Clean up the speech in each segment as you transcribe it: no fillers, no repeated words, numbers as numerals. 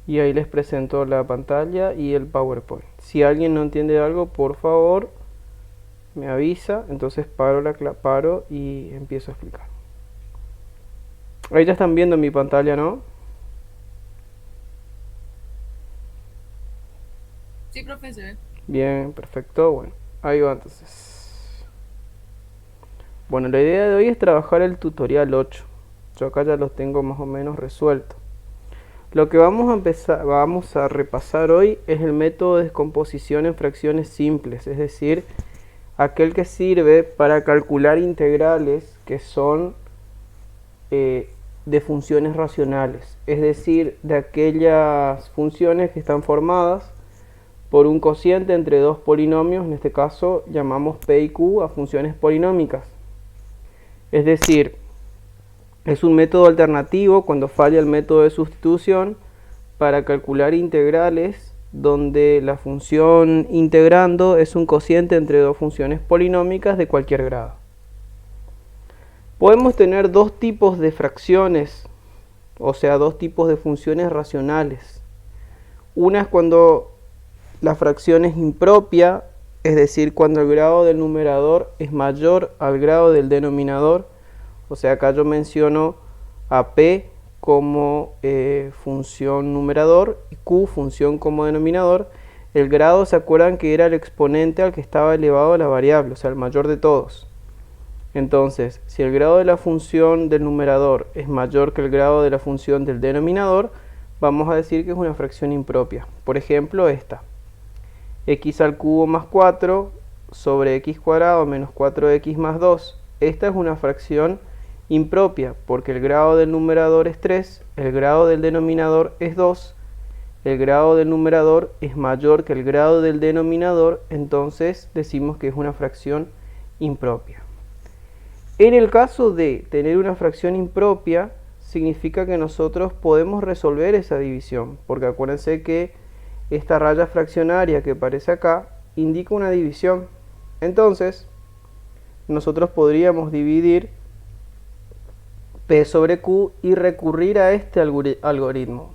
Y ahí les presento la pantalla y el PowerPoint. Si alguien no entiende algo, por favor, me avisa. Entonces paro y empiezo a explicar. Ahí ya están viendo mi pantalla, ¿no? Sí, profesor. Bien, perfecto. Bueno, ahí va entonces. Bueno, la idea de hoy es trabajar el tutorial 8. Yo acá ya lo tengo más o menos resuelto. Lo que vamos a repasar hoy es el método de descomposición en fracciones simples, es decir, aquel que sirve para calcular integrales que son de funciones racionales, es decir, de aquellas funciones que están formadas por un cociente entre dos polinomios, en este caso llamamos P y Q a funciones polinómicas. Es decir, es un método alternativo cuando falla el método de sustitución para calcular integrales donde la función integrando es un cociente entre dos funciones polinómicas de cualquier grado. Podemos tener dos tipos de fracciones, o sea, dos tipos de funciones racionales. Una es cuando la fracción es impropia, es decir, cuando el grado del numerador es mayor al grado del denominador. O sea, acá yo menciono a P como función numerador y Q función como denominador. El grado, ¿se acuerdan que era el exponente al que estaba elevado a la variable? O sea, el mayor de todos. Entonces, si el grado de la función del numerador es mayor que el grado de la función del denominador, vamos a decir que es una fracción impropia. Por ejemplo, esta. X al cubo más 4 sobre x cuadrado menos 4x más 2. Esta es una fracción impropia porque el grado del numerador es 3, el grado del denominador es 2, el grado del numerador es mayor que el grado del denominador, entonces decimos que es una fracción impropia. En el caso de tener una fracción impropia, significa que nosotros podemos resolver esa división, porque acuérdense que esta raya fraccionaria que aparece acá indica una división. Entonces, nosotros podríamos dividir P sobre Q y recurrir a este algoritmo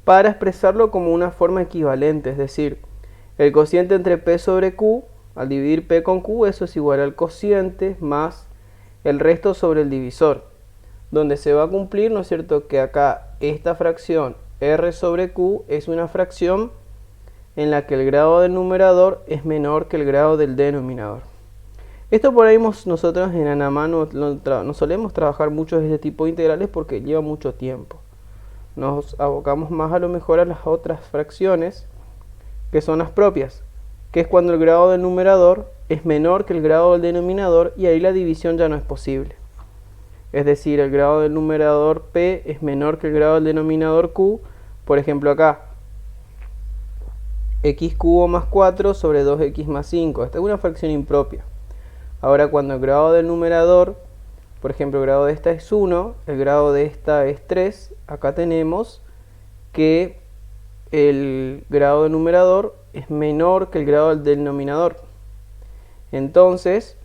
para expresarlo como una forma equivalente, es decir, el cociente entre P sobre Q, al dividir P con Q, eso es igual al cociente más el resto sobre el divisor, donde se va a cumplir, ¿no es cierto?, que acá esta fracción R sobre Q es una fracción en la que el grado del numerador es menor que el grado del denominador. Esto por ahí nosotros en Anamá no solemos trabajar mucho de este tipo de integrales porque lleva mucho tiempo. Nos abocamos más a lo mejor a las otras fracciones que son las propias, que es cuando el grado del numerador es menor que el grado del denominador y ahí la división ya no es posible. Es decir, el grado del numerador P es menor que el grado del denominador Q. Por ejemplo acá, x cubo más 4 sobre 2x más 5. Esta es una fracción impropia. Ahora cuando el grado del numerador, por ejemplo el grado de esta es 1, el grado de esta es 3, acá tenemos que el grado del numerador es menor que el grado del denominador. Entonces,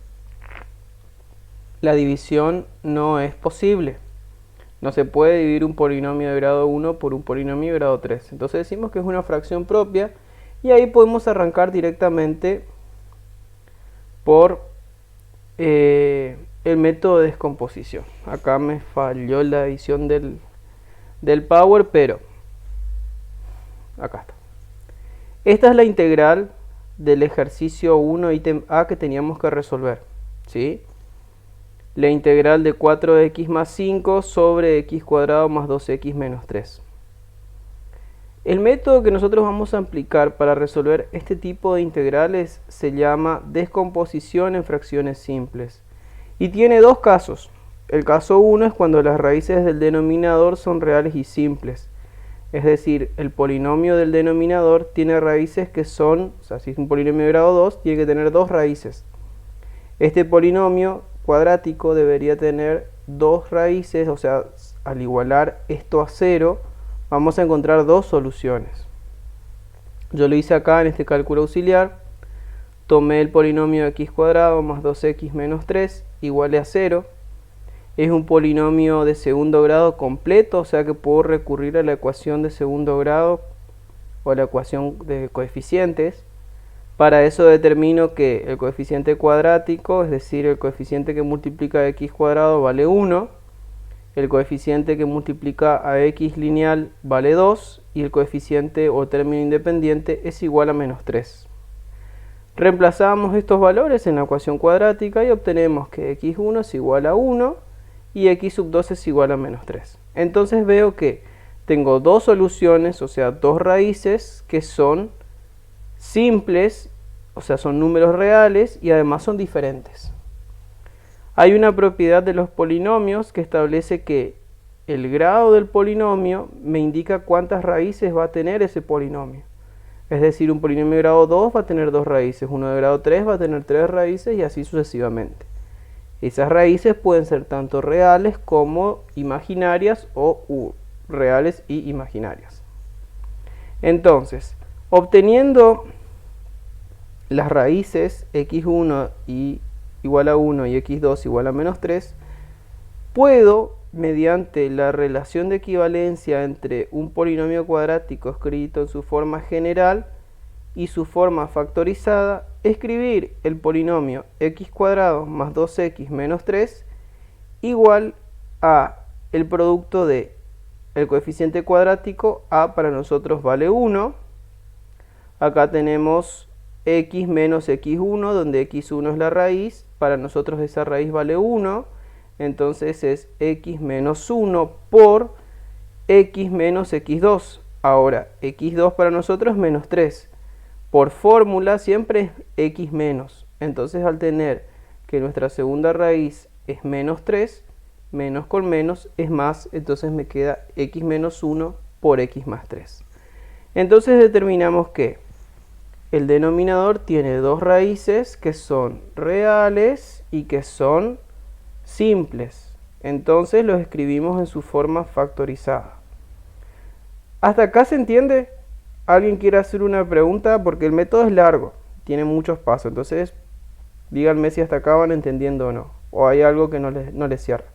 la división no es posible. No se puede dividir un polinomio de grado 1 por un polinomio de grado 3. Entonces decimos que es una fracción propia y ahí podemos arrancar directamente por el método de descomposición. Acá me falló la edición del Power, pero acá está. Esta es la integral del ejercicio 1 ítem A que teníamos que resolver, ¿sí? La integral de 4x más 5 sobre x cuadrado más 2x menos 3. El método que nosotros vamos a aplicar para resolver este tipo de integrales se llama descomposición en fracciones simples. Y tiene dos casos. El caso 1 es cuando las raíces del denominador son reales y simples. Es decir, el polinomio del denominador tiene raíces que son, o sea, si es un polinomio de grado 2, tiene que tener dos raíces. Este polinomio cuadrático debería tener dos raíces, o sea, al igualar esto a 0, vamos a encontrar dos soluciones. Yo lo hice acá en este cálculo auxiliar. Tomé el polinomio de x cuadrado más 2x menos 3 igual a 0. Es un polinomio de segundo grado completo, o sea que puedo recurrir a la ecuación de segundo grado o a la ecuación de coeficientes. Para eso determino que el coeficiente cuadrático, es decir, el coeficiente que multiplica a x cuadrado vale 1, el coeficiente que multiplica a x lineal vale 2 y el coeficiente o término independiente es igual a menos 3. Reemplazamos estos valores en la ecuación cuadrática y obtenemos que x1 es igual a 1 y x sub 2 es igual a menos 3. Entonces veo que tengo dos soluciones, o sea, dos raíces que son simples, o sea, son números reales y además son diferentes. Hay una propiedad de los polinomios que establece que el grado del polinomio me indica cuántas raíces va a tener ese polinomio. Es decir, un polinomio de grado 2 va a tener 2 raíces, uno de grado 3 va a tener 3 raíces y así sucesivamente. Esas raíces pueden ser tanto reales como imaginarias o reales y imaginarias. Entonces, obteniendo las raíces x1 igual a 1 y x2 igual a menos 3, puedo, mediante la relación de equivalencia entre un polinomio cuadrático escrito en su forma general y su forma factorizada, escribir el polinomio x cuadrado más 2x menos 3 igual a el producto de el coeficiente cuadrático. A para nosotros vale 1. Acá tenemos x menos x1, donde x1 es la raíz. Para nosotros esa raíz vale 1. Entonces es x menos 1 por x menos x2. Ahora, x2 para nosotros es menos 3. Por fórmula siempre es x menos. Entonces al tener que nuestra segunda raíz es menos 3, menos con menos es más, entonces me queda x menos 1 por x más 3. Entonces determinamos que el denominador tiene dos raíces que son reales y que son simples. Entonces los escribimos en su forma factorizada. ¿Hasta acá se entiende? ¿Alguien quiere hacer una pregunta? Porque el método es largo, tiene muchos pasos. Entonces díganme si hasta acá van entendiendo o no. O hay algo que no les cierra.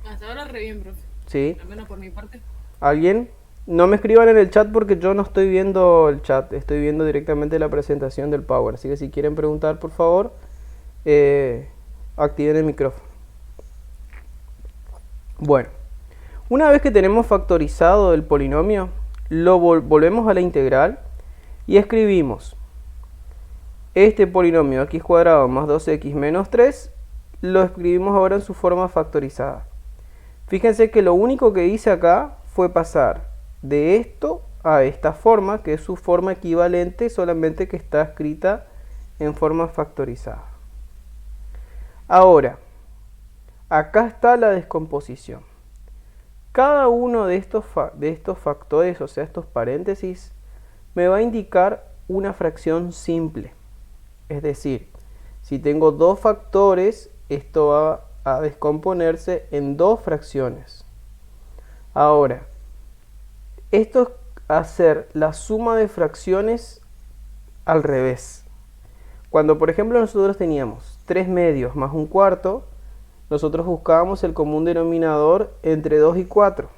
Hasta ahora re bien, profe. ¿Sí? Al menos por mi parte. ¿Alguien? No me escriban en el chat porque yo no estoy viendo el chat, estoy viendo directamente la presentación del Power. Así que si quieren preguntar, por favor, activen el micrófono. Bueno, una vez que tenemos factorizado el polinomio, lo volvemos a la integral y escribimos este polinomio x cuadrado más 2x menos 3, lo escribimos ahora en su forma factorizada. Fíjense que lo único que hice acá fue pasar de esto a esta forma, que es su forma equivalente, solamente que está escrita en forma factorizada. Ahora, acá está la descomposición. Cada uno de estos factores, o sea, estos paréntesis, me va a indicar una fracción simple. Es decir, si tengo dos factores, esto va a descomponerse en dos fracciones. Ahora, esto es hacer la suma de fracciones al revés. Cuando, por ejemplo, nosotros teníamos 3 medios más un cuarto, nosotros buscábamos el común denominador entre 2 y 4.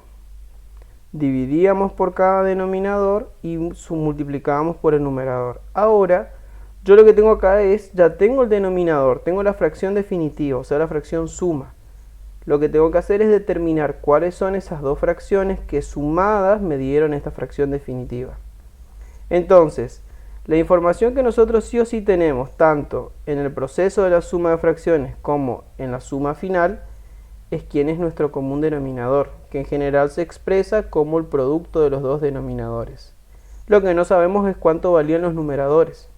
Dividíamos por cada denominador y multiplicábamos por el numerador. Ahora, yo lo que tengo acá es, ya tengo el denominador, tengo la fracción definitiva, o sea, la fracción suma. Lo que tengo que hacer es determinar cuáles son esas dos fracciones que sumadas me dieron esta fracción definitiva. Entonces, la información que nosotros sí o sí tenemos, tanto en el proceso de la suma de fracciones como en la suma final, es quién es nuestro común denominador, que en general se expresa como el producto de los dos denominadores. Lo que no sabemos es cuánto valían los numeradores.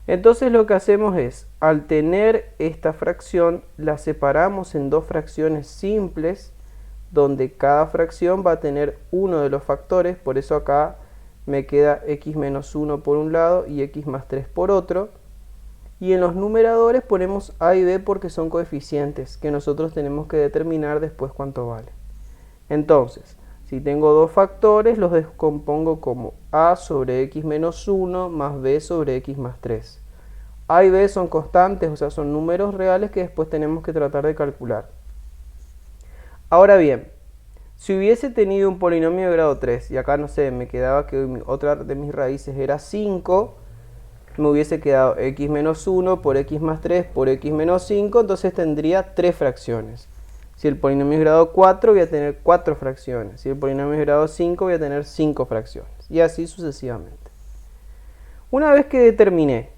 Entonces lo que hacemos es, al tener esta fracción, la separamos en dos fracciones simples, donde cada fracción va a tener uno de los factores, por eso acá me queda x menos 1 por un lado y x más 3 por otro. Y en los numeradores ponemos a y b porque son coeficientes, que nosotros tenemos que determinar después cuánto vale. Entonces, si tengo dos factores, los descompongo como a sobre x menos 1 más b sobre x más 3. A y B son constantes, o sea, son números reales que después tenemos que tratar de calcular. Ahora bien, si hubiese tenido un polinomio de grado 3, y acá no sé, me quedaba que otra de mis raíces era 5, me hubiese quedado x menos 1 por x más 3 por x menos 5, entonces tendría 3 fracciones. Si el polinomio es grado 4, voy a tener 4 fracciones. Si el polinomio es grado 5, voy a tener 5 fracciones. Y así sucesivamente. Una vez que determiné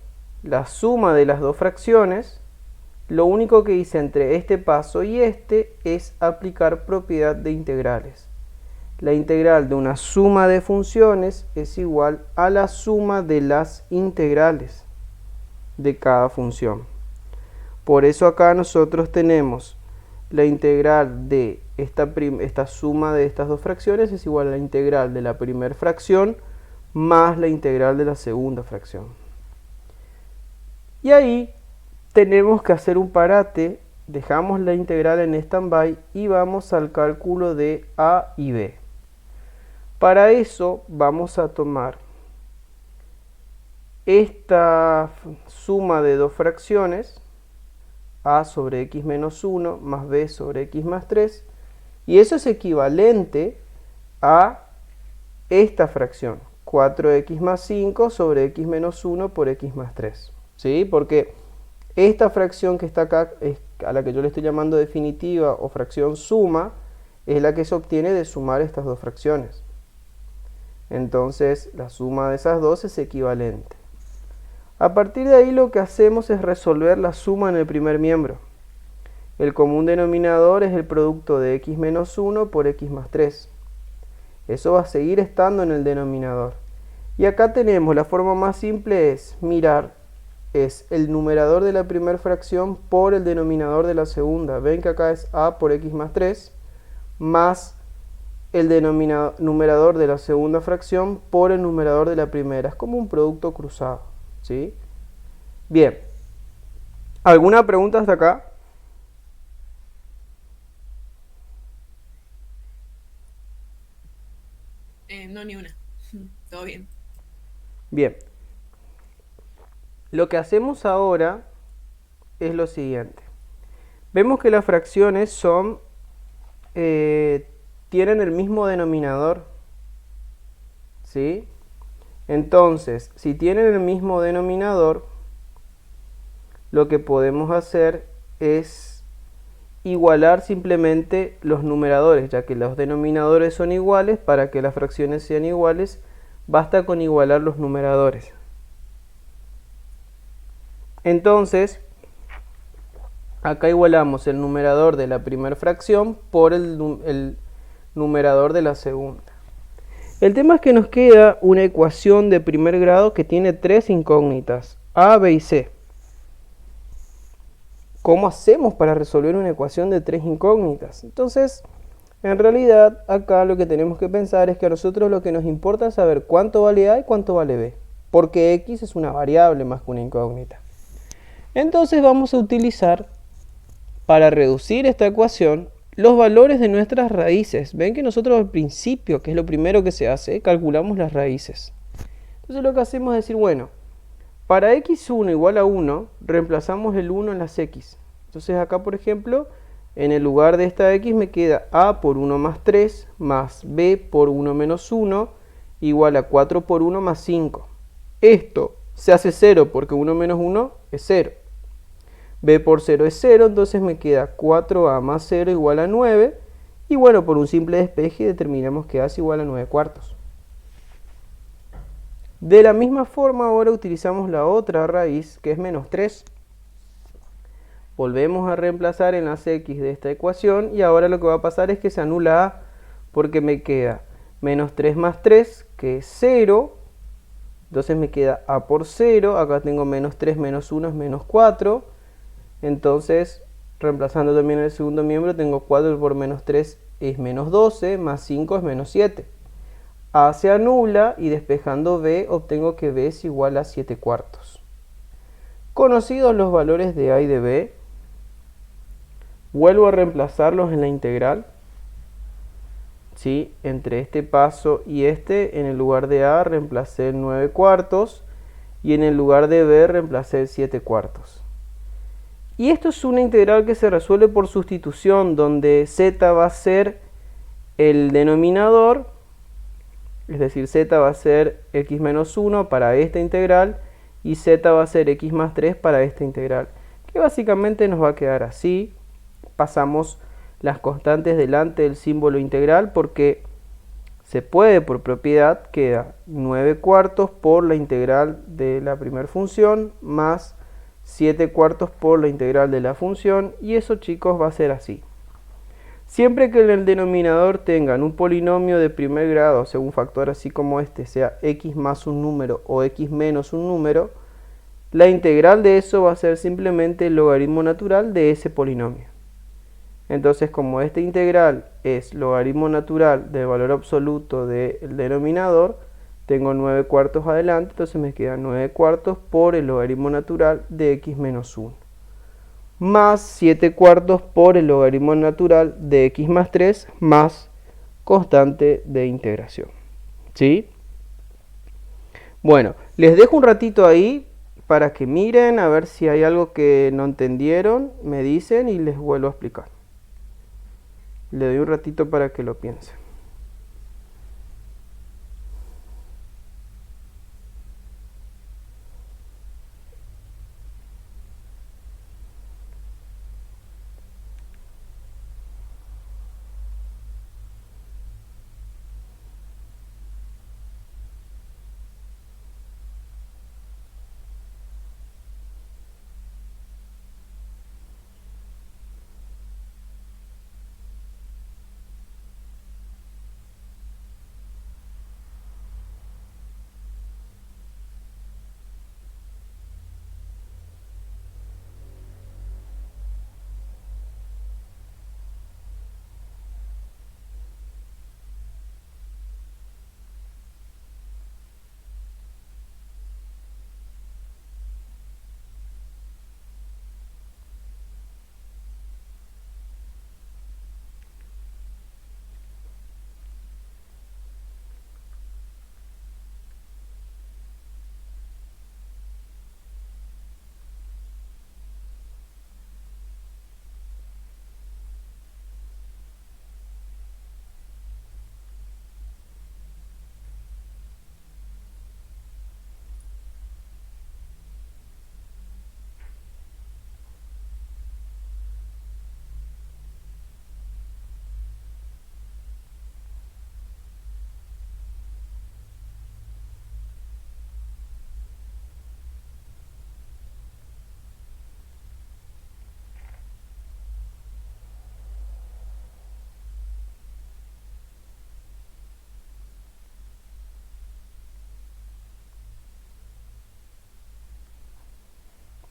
la suma de las dos fracciones, lo único que hice entre este paso y este es aplicar propiedad de integrales. La integral de una suma de funciones es igual a la suma de las integrales de cada función. Por eso acá nosotros tenemos la integral de esta suma de estas dos fracciones es igual a la integral de la primera fracción más la integral de la segunda fracción. Y ahí tenemos que hacer un parate, dejamos la integral en stand-by y vamos al cálculo de A y B. Para eso vamos a tomar esta suma de dos fracciones, a sobre x menos 1 más b sobre x más 3, y eso es equivalente a esta fracción, 4x más 5 sobre x menos 1 por x más 3. ¿Sí? Porque esta fracción que está acá, a la que yo le estoy llamando definitiva o fracción suma, es la que se obtiene de sumar estas dos fracciones. Entonces la suma de esas dos es equivalente. A partir de ahí lo que hacemos es resolver la suma en el primer miembro. El común denominador es el producto de x menos 1 por x más 3. Eso va a seguir estando en el denominador. Y acá tenemos, la forma más simple es mirar, es el numerador de la primera fracción por el denominador de la segunda. Ven que acá es a por x más 3 más el numerador de la segunda fracción por el numerador de la primera. Es como un producto cruzado. ¿Sí? Bien. ¿Alguna pregunta hasta acá? No, ni una. Todo bien. Bien. Lo que hacemos ahora es lo siguiente. Vemos que las fracciones son tienen el mismo denominador. ¿Sí? Entonces, si tienen el mismo denominador, lo que podemos hacer es igualar simplemente los numeradores, ya que los denominadores son iguales. Para que las fracciones sean iguales, basta con igualar los numeradores. Entonces, acá igualamos el numerador de la primera fracción por el numerador de la segunda. El tema es que nos queda una ecuación de primer grado que tiene tres incógnitas, A, B y C. ¿Cómo hacemos para resolver una ecuación de tres incógnitas? Entonces, en realidad, acá lo que tenemos que pensar es que a nosotros lo que nos importa es saber cuánto vale A y cuánto vale B, porque X es una variable más que una incógnita. Entonces vamos a utilizar, para reducir esta ecuación, los valores de nuestras raíces. Ven que nosotros al principio, que es lo primero que se hace, calculamos las raíces. Entonces lo que hacemos es decir, bueno, para x1 igual a 1, reemplazamos el 1 en las x. Entonces acá, por ejemplo, en el lugar de esta x me queda a por 1 más 3 más b por 1 menos 1 igual a 4 por 1 más 5. Esto se hace 0 porque 1 menos 1 es 0. b por 0 es 0, entonces me queda 4a más 0 igual a 9. Y bueno, por un simple despeje determinamos que a es igual a 9 cuartos. De la misma forma ahora utilizamos la otra raíz, que es menos 3. Volvemos a reemplazar en las x de esta ecuación y ahora lo que va a pasar es que se anula a, porque me queda menos 3 más 3, que es 0. Entonces me queda a por 0, acá tengo menos 3 menos 1 es menos 4. Entonces, reemplazando también el segundo miembro, tengo 4 por menos 3 es menos 12, más 5 es menos 7. A se anula y despejando b obtengo que b es igual a 7 cuartos. Conocidos los valores de a y de b, vuelvo a reemplazarlos en la integral. ¿Sí? Entre este paso y este, en el lugar de a reemplacé el 9 cuartos. y en el lugar de b reemplacé el 7/4. Y esto es una integral que se resuelve por sustitución, donde z va a ser el denominador, es decir, z va a ser x menos 1 para esta integral y z va a ser x más 3 para esta integral, que básicamente nos va a quedar así. Pasamos las constantes delante del símbolo integral porque se puede, por propiedad, queda 9/4 por la integral de la primera función más 7/4 por la integral de la función, y eso, chicos, va a ser así. Siempre que en el denominador tengan un polinomio de primer grado, o sea, un factor así como este, sea x más un número o x menos un número, la integral de eso va a ser simplemente el logaritmo natural de ese polinomio. Entonces, como esta integral es logaritmo natural del valor absoluto del denominador, tengo 9/4 adelante, entonces me queda 9/4 por el logaritmo natural de x menos 1. Más 7/4 por el logaritmo natural de x más 3 más constante de integración. ¿Sí? Bueno, les dejo un ratito ahí para que miren a ver si hay algo que no entendieron, me dicen y les vuelvo a explicar. Le doy un ratito para que lo piensen.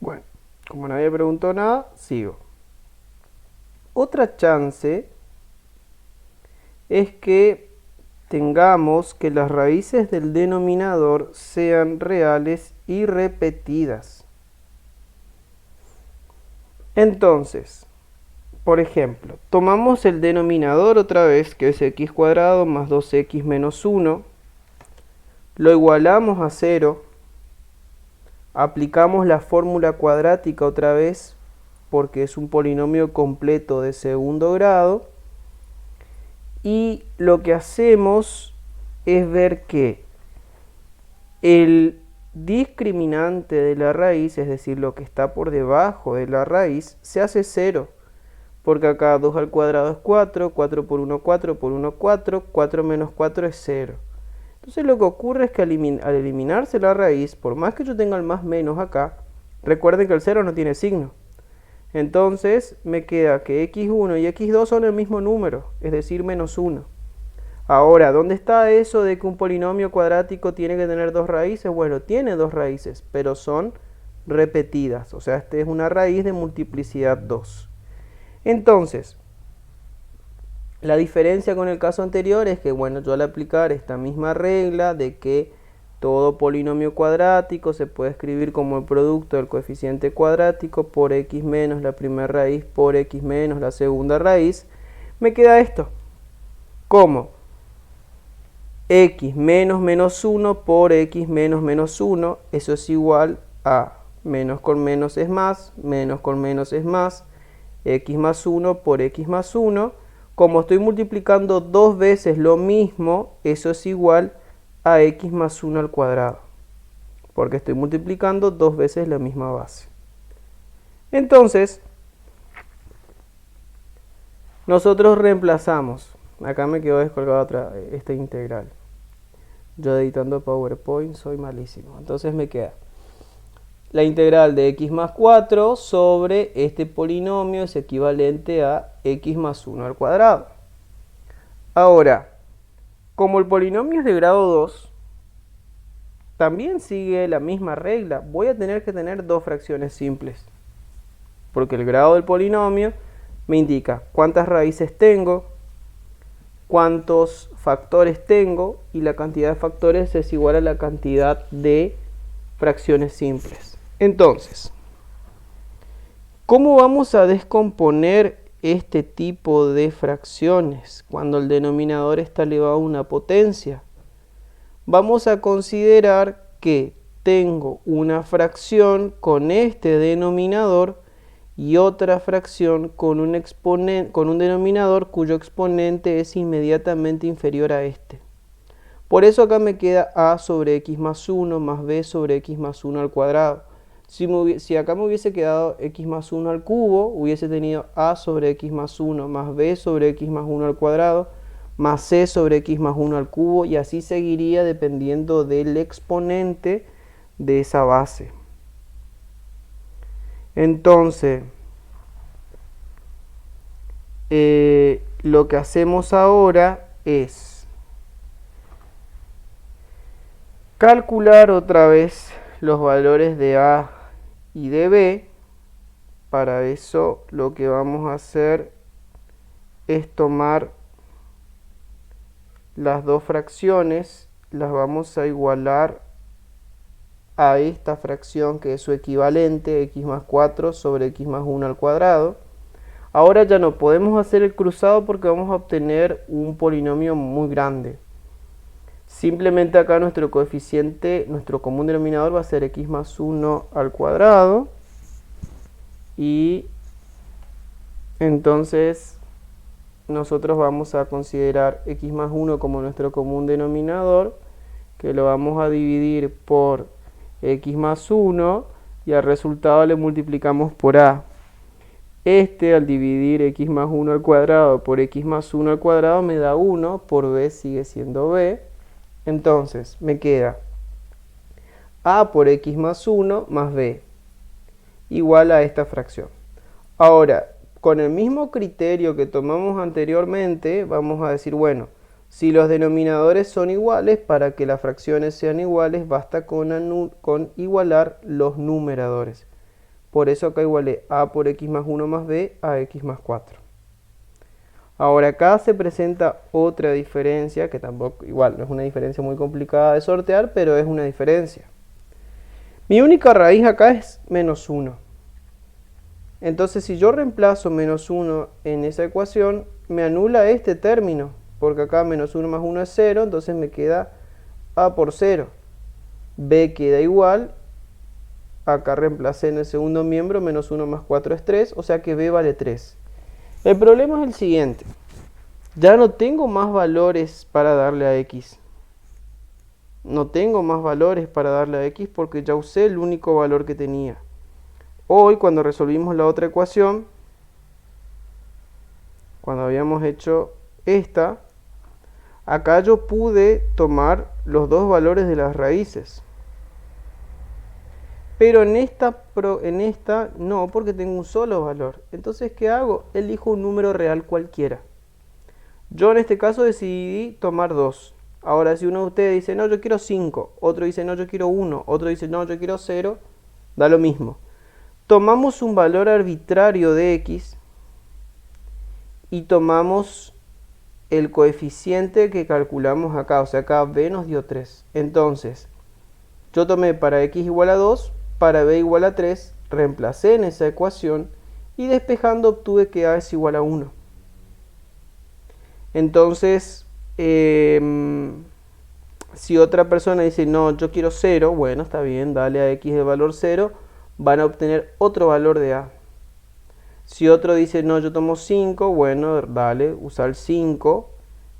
Bueno, como nadie preguntó nada, sigo. Otra chance es que tengamos que las raíces del denominador sean reales y repetidas. Entonces, por ejemplo, tomamos el denominador otra vez, que es x cuadrado más 2x menos 1, lo igualamos a 0, aplicamos la fórmula cuadrática otra vez, porque es un polinomio completo de segundo grado, y lo que hacemos es ver que el discriminante de la raíz, es decir, lo que está por debajo de la raíz, se hace 0, porque acá 2 al cuadrado es 4, 4 por 1, 4 por 1, 4, 4 menos 4 es 0. Entonces lo que ocurre es que al eliminarse la raíz, por más que yo tenga el más menos acá, recuerden que el 0 no tiene signo. Entonces me queda que x1 y x2 son el mismo número, es decir, menos 1. Ahora, ¿dónde está eso de que un polinomio cuadrático tiene que tener dos raíces? Bueno, tiene dos raíces, pero son repetidas. O sea, esta es una raíz de multiplicidad 2. Entonces, la diferencia con el caso anterior es que, bueno, yo al aplicar esta misma regla de que todo polinomio cuadrático se puede escribir como el producto del coeficiente cuadrático por x menos la primera raíz por x menos la segunda raíz, me queda esto. ¿Cómo? x menos menos 1 por x menos menos 1, eso es igual a menos con menos es más, menos con menos es más, x más 1 por x más 1. Como estoy multiplicando dos veces lo mismo, eso es igual a x más 1 al cuadrado, porque estoy multiplicando dos veces la misma base. Entonces, nosotros reemplazamos. Acá me quedó descolgada esta integral. Yo editando PowerPoint soy malísimo. Entonces me queda la integral de x más 4 sobre este polinomio es equivalente a x más 1 al cuadrado. Ahora, como el polinomio es de grado 2, también sigue la misma regla. Voy a tener que tener dos fracciones simples, porque el grado del polinomio me indica cuántas raíces tengo, cuántos factores tengo, y la cantidad de factores es igual a la cantidad de fracciones simples. Entonces, ¿cómo vamos a descomponer este tipo de fracciones cuando el denominador está elevado a una potencia? Vamos a considerar que tengo una fracción con este denominador y otra fracción con un denominador cuyo exponente es inmediatamente inferior a este. Por eso acá me queda a sobre x más 1 más b sobre x más 1 al cuadrado. Si acá me hubiese quedado x más 1 al cubo, hubiese tenido a sobre x más 1 más b sobre x más 1 al cuadrado más c sobre x más 1 al cubo, y así seguiría dependiendo del exponente de esa base. Entonces, lo que hacemos ahora es calcular otra vez los valores de a y de b. Para eso lo que vamos a hacer es tomar las dos fracciones, las vamos a igualar a esta fracción que es su equivalente, x más 4 sobre x más 1 al cuadrado. Ahora ya no podemos hacer el cruzado porque vamos a obtener un polinomio muy grande. Simplemente acá nuestro coeficiente, nuestro común denominador va a ser x más 1 al cuadrado, y entonces nosotros vamos a considerar x más 1 como nuestro común denominador, que lo vamos a dividir por x más 1 y al resultado le multiplicamos por a. Al dividir x más 1 al cuadrado por x más 1 al cuadrado me da 1, por b sigue siendo b. Entonces me queda a por x más 1 más b igual a esta fracción. Ahora, con el mismo criterio que tomamos anteriormente, vamos a decir, bueno, si los denominadores son iguales, para que las fracciones sean iguales, basta con igualar los numeradores. Por eso acá igualé a por x más 1 más b a x más 4. Ahora acá se presenta otra diferencia, que tampoco, igual, no es una diferencia muy complicada de sortear, pero es una diferencia. Mi única raíz acá es menos 1. Entonces, si yo reemplazo menos 1 en esa ecuación, me anula este término, porque acá menos 1 más 1 es 0, entonces me queda a por 0. B queda igual, acá reemplacé en el segundo miembro, menos 1 más 4 es 3, o sea que B vale 3. El problema es el siguiente, ya no tengo más valores para darle a X. No tengo más valores para darle a X porque ya usé el único valor que tenía. Hoy, cuando resolvimos la otra ecuación, cuando habíamos hecho esta, acá yo pude tomar los dos valores de las raíces. Pero en esta no, porque tengo un solo valor. Entonces, ¿qué hago? Elijo un número real cualquiera. Yo en este caso decidí tomar 2. Ahora, si uno de ustedes dice, no, yo quiero 5, otro dice, no, yo quiero 1, otro dice, no, yo quiero 0, da lo mismo. Tomamos un valor arbitrario de x y tomamos el coeficiente que calculamos acá, o sea, acá b nos dio 3. Entonces, yo tomé para x igual a 2, para b igual a 3, reemplacé en esa ecuación y despejando obtuve que a es igual a 1. Entonces, Si otra persona dice, no, yo quiero 0, bueno, está bien, dale a x de valor 0, van a obtener otro valor de a. Si otro dice, no, yo tomo 5, bueno, dale, usa el 5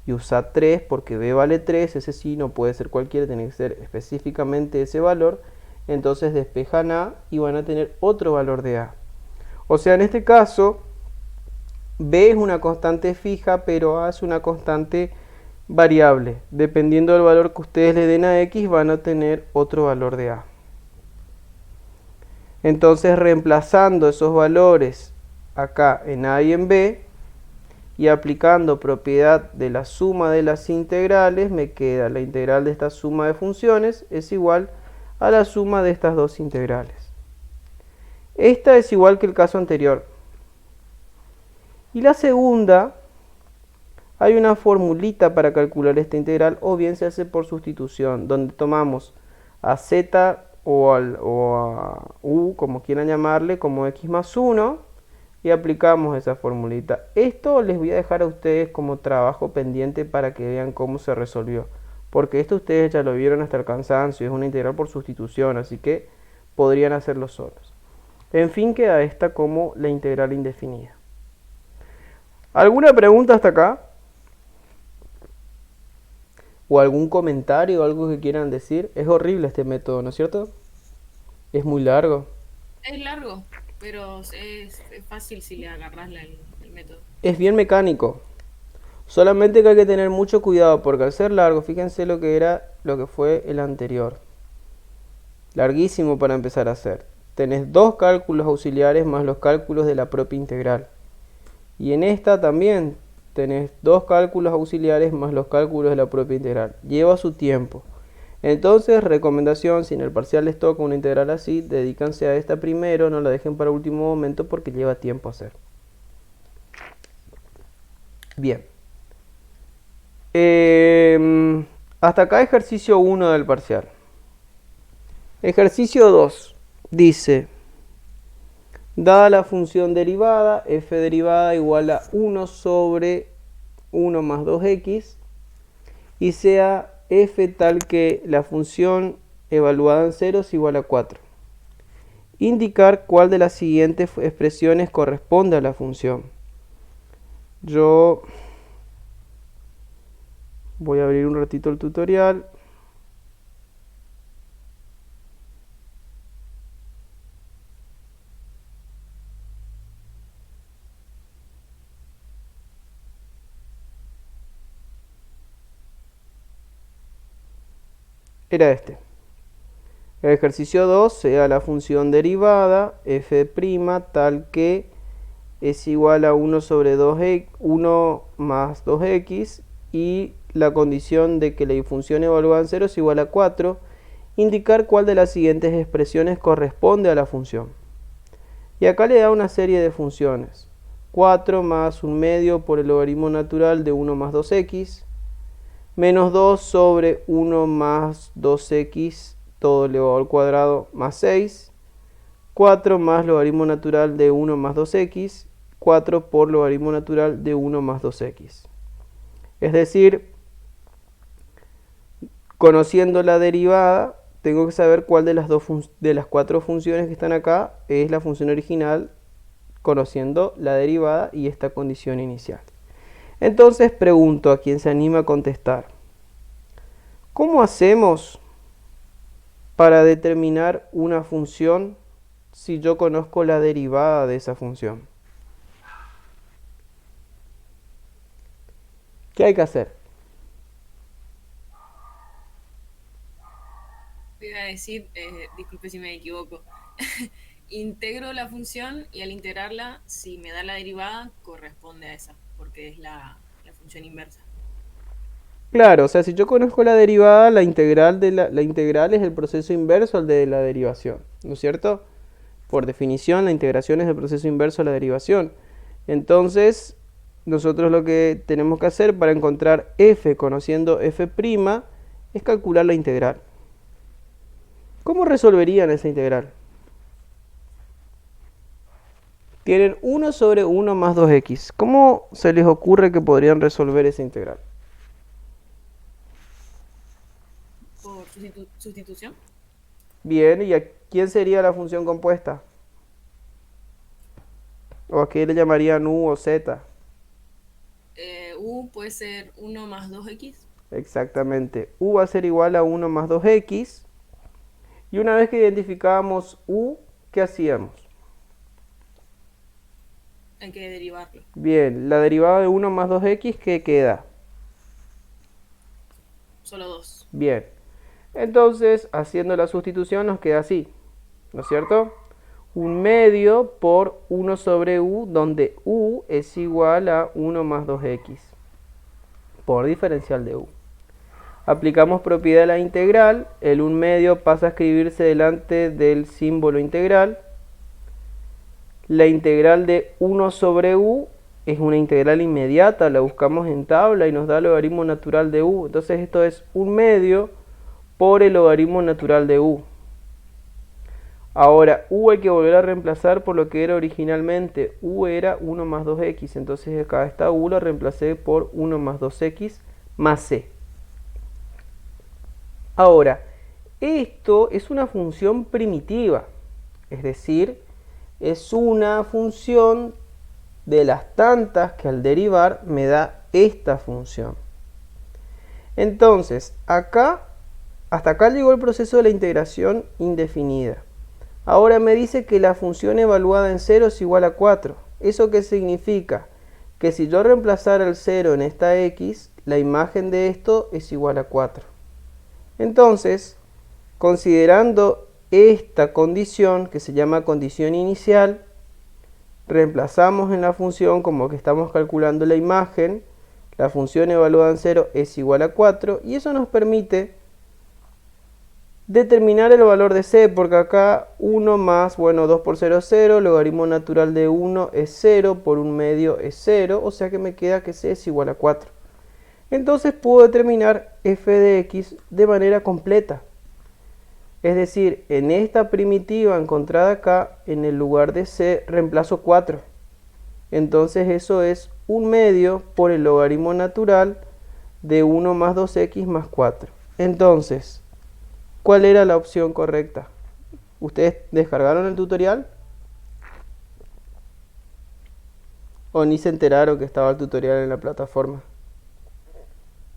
y usa 3 porque b vale 3, ese sí no puede ser cualquiera, tiene que ser específicamente ese valor. Entonces despejan a y van a tener otro valor de a. O sea, en este caso, b es una constante fija, pero a es una constante variable. Dependiendo del valor que ustedes le den a x, van a tener otro valor de a. Entonces, reemplazando esos valores acá en a y en b, y aplicando propiedad de la suma de las integrales, me queda la integral de esta suma de funciones es igual a la suma de estas dos integrales. Esta es igual que el caso anterior. Y la segunda, hay una formulita para calcular esta integral, o bien se hace por sustitución, donde tomamos a z o a u, como quieran llamarle, como x más 1, y aplicamos esa formulita. Esto les voy a dejar a ustedes como trabajo pendiente para que vean cómo se resolvió, porque esto ustedes ya lo vieron hasta el cansancio, es una integral por sustitución, así que podrían hacerlo solos. En fin, queda esta como la integral indefinida. ¿Alguna pregunta hasta acá? ¿O algún comentario o algo que quieran decir? Es horrible este método, ¿no es cierto? Es muy largo. Es largo, pero es fácil si le agarras el método. Es bien mecánico. Solamente que hay que tener mucho cuidado porque al ser largo, fíjense lo que fue el anterior. Larguísimo para empezar a hacer. Tenés dos cálculos auxiliares más los cálculos de la propia integral. Y en esta también tenés dos cálculos auxiliares más los cálculos de la propia integral. Lleva su tiempo. Entonces, recomendación, si en el parcial les toca una integral así, dedícanse a esta primero, no la dejen para último momento porque lleva tiempo hacer. Bien. Hasta acá ejercicio 1 del parcial. Ejercicio 2 dice, dada la función derivada, f derivada igual a 1 sobre 1 más 2x, y sea f tal que la función evaluada en 0 es igual a 4. Indicar cuál de las siguientes expresiones corresponde a la función. Yo voy a abrir un ratito el tutorial. Era este. El ejercicio 2 sea la función derivada f' tal que es igual a 1 sobre 2x, 1 más 2x, y la condición de que la función evaluada en 0 es igual a 4, indicar cuál de las siguientes expresiones corresponde a la función. Y acá le da una serie de funciones. 4 más 1 medio por el logaritmo natural de 1 más 2x, menos 2 sobre 1 más 2x todo elevado al cuadrado más 6, 4 más logaritmo natural de 1 más 2x, 4 por logaritmo natural de 1 más 2x. Es decir, conociendo la derivada, tengo que saber cuál de las cuatro funciones que están acá es la función original, conociendo la derivada y esta condición inicial. Entonces pregunto a quien se anima a contestar, ¿cómo hacemos para determinar una función si yo conozco la derivada de esa función? ¿Qué hay que hacer? Te iba a decir, disculpe si me equivoco, integro la función y al integrarla, si me da la derivada, corresponde a esa, porque es la función inversa. Claro, o sea, si yo conozco la derivada, la integral es el proceso inverso al de la derivación, ¿no es cierto? Por definición, la integración es el proceso inverso a la derivación. Entonces, nosotros lo que tenemos que hacer para encontrar f conociendo f' es calcular la integral. ¿Cómo resolverían esa integral? Tienen 1 sobre 1 más 2x. ¿Cómo se les ocurre que podrían resolver esa integral? Sustitución. Bien, ¿y a quién sería la función compuesta? ¿O a qué le llamarían u o z? U puede ser 1 más 2x. Exactamente. U va a ser igual a 1 más 2x. Y una vez que identificábamos u, ¿qué hacíamos? Hay que derivarlo. Bien, la derivada de 1 más 2x, ¿qué queda? Solo 2. Bien. Entonces, haciendo la sustitución nos queda así, ¿no es cierto? Un medio por 1 sobre u, donde u es igual a 1 más 2x por diferencial de u. Aplicamos propiedad de la integral, el 1 medio pasa a escribirse delante del símbolo integral. La integral de 1 sobre u es una integral inmediata, la buscamos en tabla y nos da el logaritmo natural de u. Entonces esto es 1 medio por el logaritmo natural de u. Ahora, u hay que volver a reemplazar por lo que era originalmente. U era 1 más 2x, entonces acá esta u la reemplacé por 1 más 2x más c. Ahora, esto es una función primitiva, es decir, es una función de las tantas que al derivar me da esta función. Entonces, hasta acá llegó el proceso de la integración indefinida. Ahora me dice que la función evaluada en 0 es igual a 4. ¿Eso qué significa? Que si yo reemplazara el 0 en esta x, la imagen de esto es igual a 4. Entonces, considerando esta condición, que se llama condición inicial, reemplazamos en la función como que estamos calculando la imagen, la función evaluada en 0 es igual a 4, y eso nos permite determinar el valor de c, porque acá 1 más, 2 por 0 es 0, logaritmo natural de 1 es 0, por 1 medio es 0, o sea que me queda que c es igual a 4. Entonces puedo determinar f de x de manera completa. Es decir, en esta primitiva encontrada acá, en el lugar de c reemplazo 4. Entonces eso es 1 medio por el logaritmo natural de 1 más 2x más 4. Entonces, ¿cuál era la opción correcta? ¿Ustedes descargaron el tutorial? ¿O ni se enteraron que estaba el tutorial en la plataforma?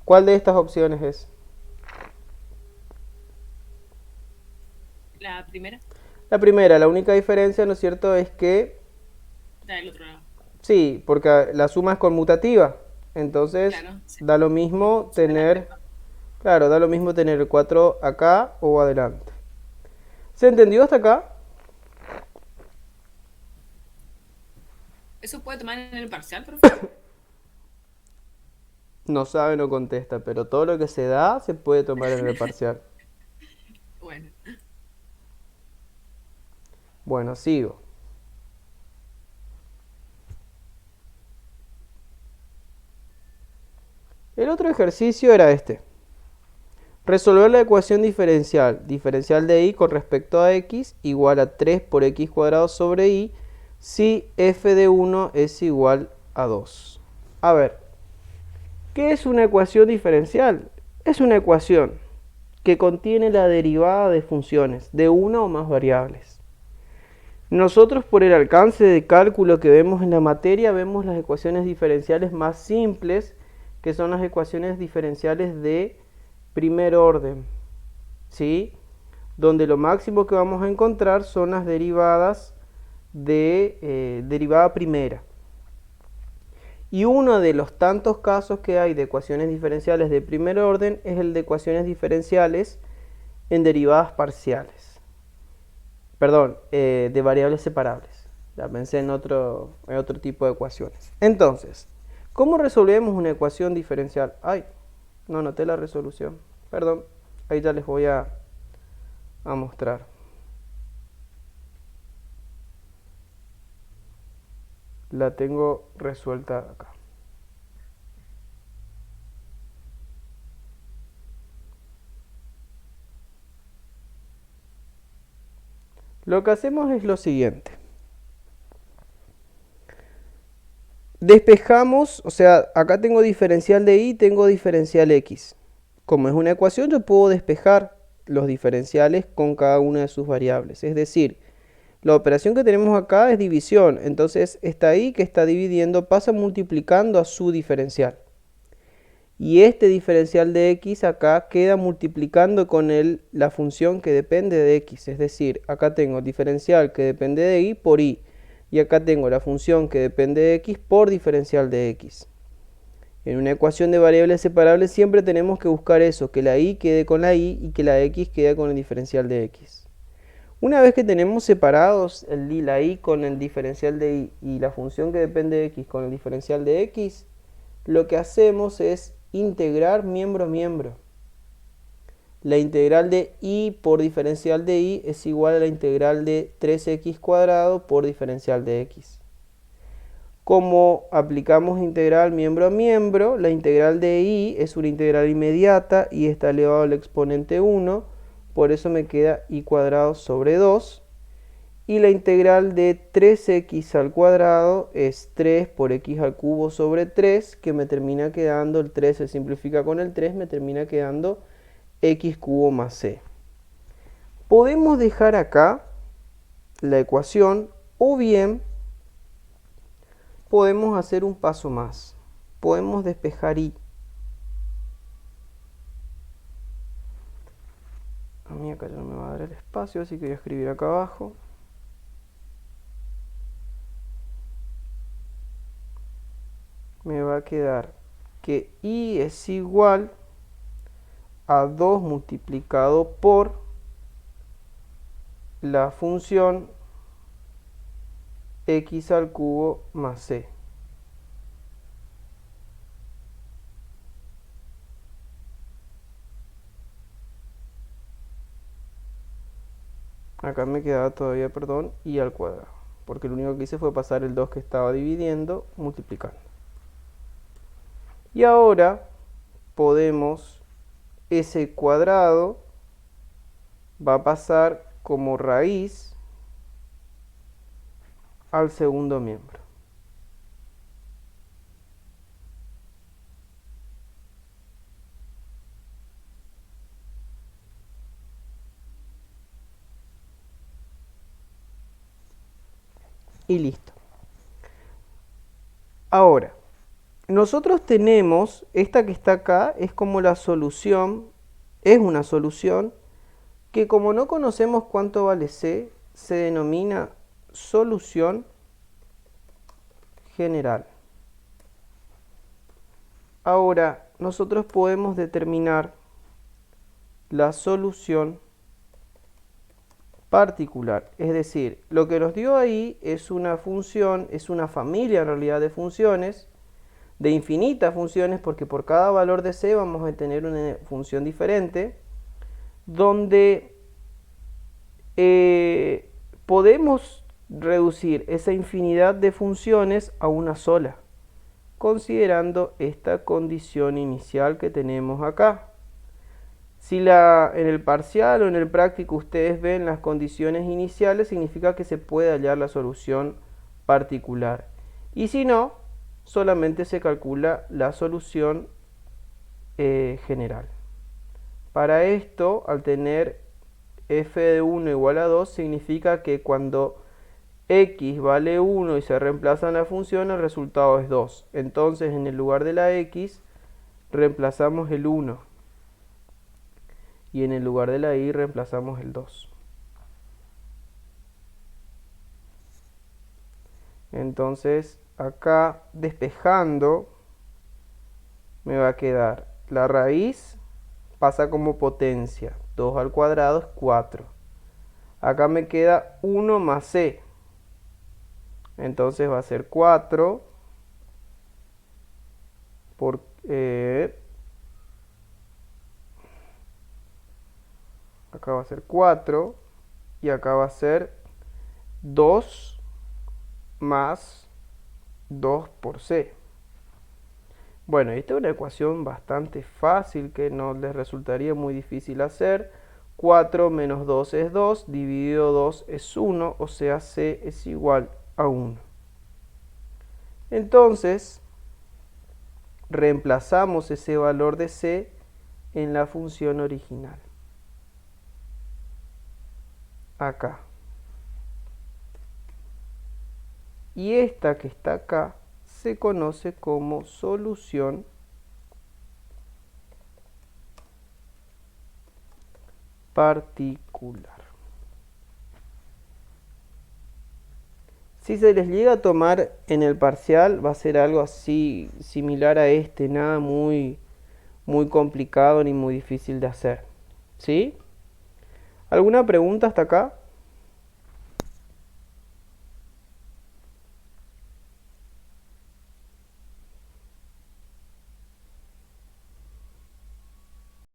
¿Cuál de estas opciones es? La primera. La primera, la única diferencia, ¿no es cierto?, es que La del otro lado. sí, porque la suma es conmutativa. Entonces, Claro, sí. da lo mismo tener, claro, da lo mismo tener el 4 acá o adelante. ¿Se entendió hasta acá? ¿Eso puede tomar en el parcial, profe? No sabe, no contesta, pero todo lo que se da se puede tomar en el parcial. Bueno. Bueno, sigo. El otro ejercicio era este. Resolver la ecuación diferencial de y con respecto a x igual a 3 por x cuadrado sobre y si f de 1 es igual a 2. A ver, ¿qué es una ecuación diferencial? Es una ecuación que contiene la derivada de funciones de una o más variables. Nosotros, por el alcance de cálculo que vemos en la materia, vemos las ecuaciones diferenciales más simples, que son las ecuaciones diferenciales de primer orden, ¿sí? Donde lo máximo que vamos a encontrar son las derivadas de derivada primera. Y uno de los tantos casos que hay de ecuaciones diferenciales de primer orden es el de ecuaciones diferenciales en derivadas parciales. Perdón, de variables separables. Ya pensé en otro tipo de ecuaciones. Entonces, ¿cómo resolvemos una ecuación diferencial? Ay, no anoté la resolución. Perdón, ahí ya les voy a mostrar. La tengo resuelta acá. Lo que hacemos es lo siguiente. Despejamos, o sea, acá tengo diferencial de y, tengo diferencial x. Como es una ecuación, yo puedo despejar los diferenciales con cada una de sus variables. Es decir, la operación que tenemos acá es división, entonces esta y que está dividiendo pasa multiplicando a su diferencial. Y este diferencial de x acá queda multiplicando con la función que depende de x. Es decir, acá tengo el diferencial que depende de y por y. Y acá tengo la función que depende de x por diferencial de x. En una ecuación de variables separables siempre tenemos que buscar eso, que la y quede con la y que la x quede con el diferencial de x. Una vez que tenemos separados la y con el diferencial de y la función que depende de x con el diferencial de x, lo que hacemos es integrar miembro a miembro. La integral de y por diferencial de y es igual a la integral de 3x cuadrado por diferencial de x. Como aplicamos integral miembro a miembro, la integral de y es una integral inmediata y está elevado al exponente 1, por eso me queda y cuadrado sobre 2. Y la integral de 3x al cuadrado es 3 por x al cubo sobre 3, que me termina quedando, el 3 se simplifica con el 3, me termina quedando x cubo más c. Podemos dejar acá la ecuación o bien podemos hacer un paso más. Podemos despejar y. A mí acá ya no me va a dar el espacio, así que voy a escribir acá abajo. Me va a quedar que y es igual a 2 multiplicado por la función x al cubo más c. Acá me quedaba todavía, perdón, y al cuadrado, porque lo único que hice fue pasar el 2 que estaba dividiendo, multiplicando. Y ahora podemos, ese cuadrado va a pasar como raíz al segundo miembro. Y listo. Ahora, nosotros tenemos, esta que está acá es como la solución, es una solución que como no conocemos cuánto vale c, se denomina solución general. Ahora, nosotros podemos determinar la solución particular. Es decir, lo que nos dio ahí es una función, es una familia en realidad de funciones, de infinitas funciones, porque por cada valor de c vamos a tener una función diferente, donde podemos reducir esa infinidad de funciones a una sola, considerando esta condición inicial que tenemos acá. Si en el parcial o en el práctico ustedes ven las condiciones iniciales, significa que se puede hallar la solución particular. Y si no, solamente se calcula la solución general. Para esto, al tener f de 1 igual a 2, significa que cuando x vale 1 y se reemplaza en la función, el resultado es 2. Entonces, en el lugar de la x, reemplazamos el 1. Y en el lugar de la y, reemplazamos el 2. Entonces, acá, despejando, me va a quedar la raíz, pasa como potencia. 2 al cuadrado es 4. Acá me queda 1 más c. Entonces va a ser 4 por... acá va a ser 4 y acá va a ser 2 más 2 por c. Bueno, esta es una ecuación bastante fácil que no les resultaría muy difícil hacer. 4 menos 2 es 2, dividido 2 es 1, o sea, c es igual a 1. Entonces, reemplazamos ese valor de c en la función original. acá. Y esta que está acá se conoce como solución particular. Si se les llega a tomar en el parcial, va a ser algo así similar a este, nada muy complicado ni muy difícil de hacer. ¿Sí? ¿Alguna pregunta hasta acá?